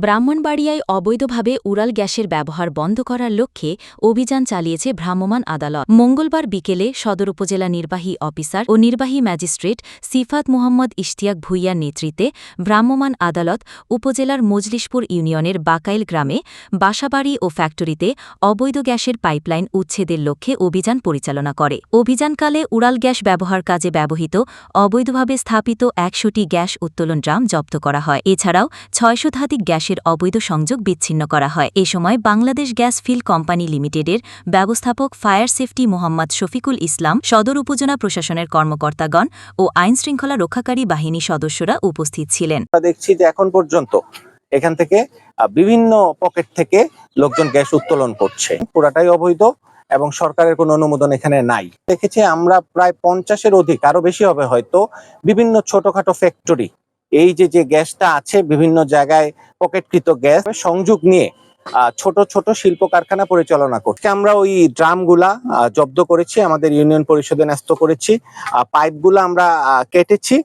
ব্রাহ্মণবাড়িয়ায় অবৈধভাবে উড়াল গ্যাসের ব্যবহার বন্ধ করার লক্ষ্যে অভিযান চালিয়েছে ভ্রাম্যমাণ আদালত। মঙ্গলবার বিকেলে সদর উপজেলা নির্বাহী অফিসার ও নির্বাহী ম্যাজিস্ট্রেট সিফাত মোহাম্মদ ইশতিয়াক ভূঁইয়ার নেতৃত্বে ভ্রাম্যমাণ আদালত উপজেলার মজলিশপুর ইউনিয়নের বাকাইল গ্রামে বাসাবাড়ি ও ফ্যাক্টরিতে অবৈধ গ্যাসের পাইপলাইন উচ্ছেদের লক্ষ্যে অভিযান পরিচালনা করে। অভিযানকালে উড়াল গ্যাস ব্যবহার কাজে ব্যবহৃত অবৈধভাবে স্থাপিত ১০০টি গ্যাস উত্তোলন ড্রাম জব্দ করা হয়। এছাড়াও ৬০০ শতাধিক গ্যাসের অবৈধ সংযোগ বিচ্ছিন্ন করা হয়। এ সময় বাংলাদেশ গ্যাস ফিল কোম্পানি লিমিটেডের ব্যবস্থাপক ফায়ার সেফটি মোহাম্মদ শফিকুল ইসলাম, সদর উপজেলা প্রশাসনের কর্মকর্তাগণ ও আইনশৃঙ্খলা রক্ষাকারী বাহিনী সদস্যরা উপস্থিত ছিলেন। দেখছি যে এখন পর্যন্ত এখান থেকে বিভিন্ন পকেট থেকে লোকজন গ্যাস উত্তোলন করছে, পুরাটাই অবৈধ এবং সরকারের কোনো অনুমোদন এখানে নাই। দেখেছি আমরা প্রায় 50-এর অধিক, আরো বেশি হবে হয়তো, বিভিন্ন ছোটখাটো ফ্যাক্টরি এই যে গ্যাসটা আছে বিভিন্ন জায়গায় পকেটকৃত গ্যাস সংযোগ নিয়ে ছোট ছোট শিল্প কারখানা পরিচালনা করছে। আমরা ওই ড্রামগুলা জব্দ করেছি, আমাদের ইউনিয়ন পরিষদে ন্যস্ত করেছি, পাইপগুলো আমরা কেটেছি।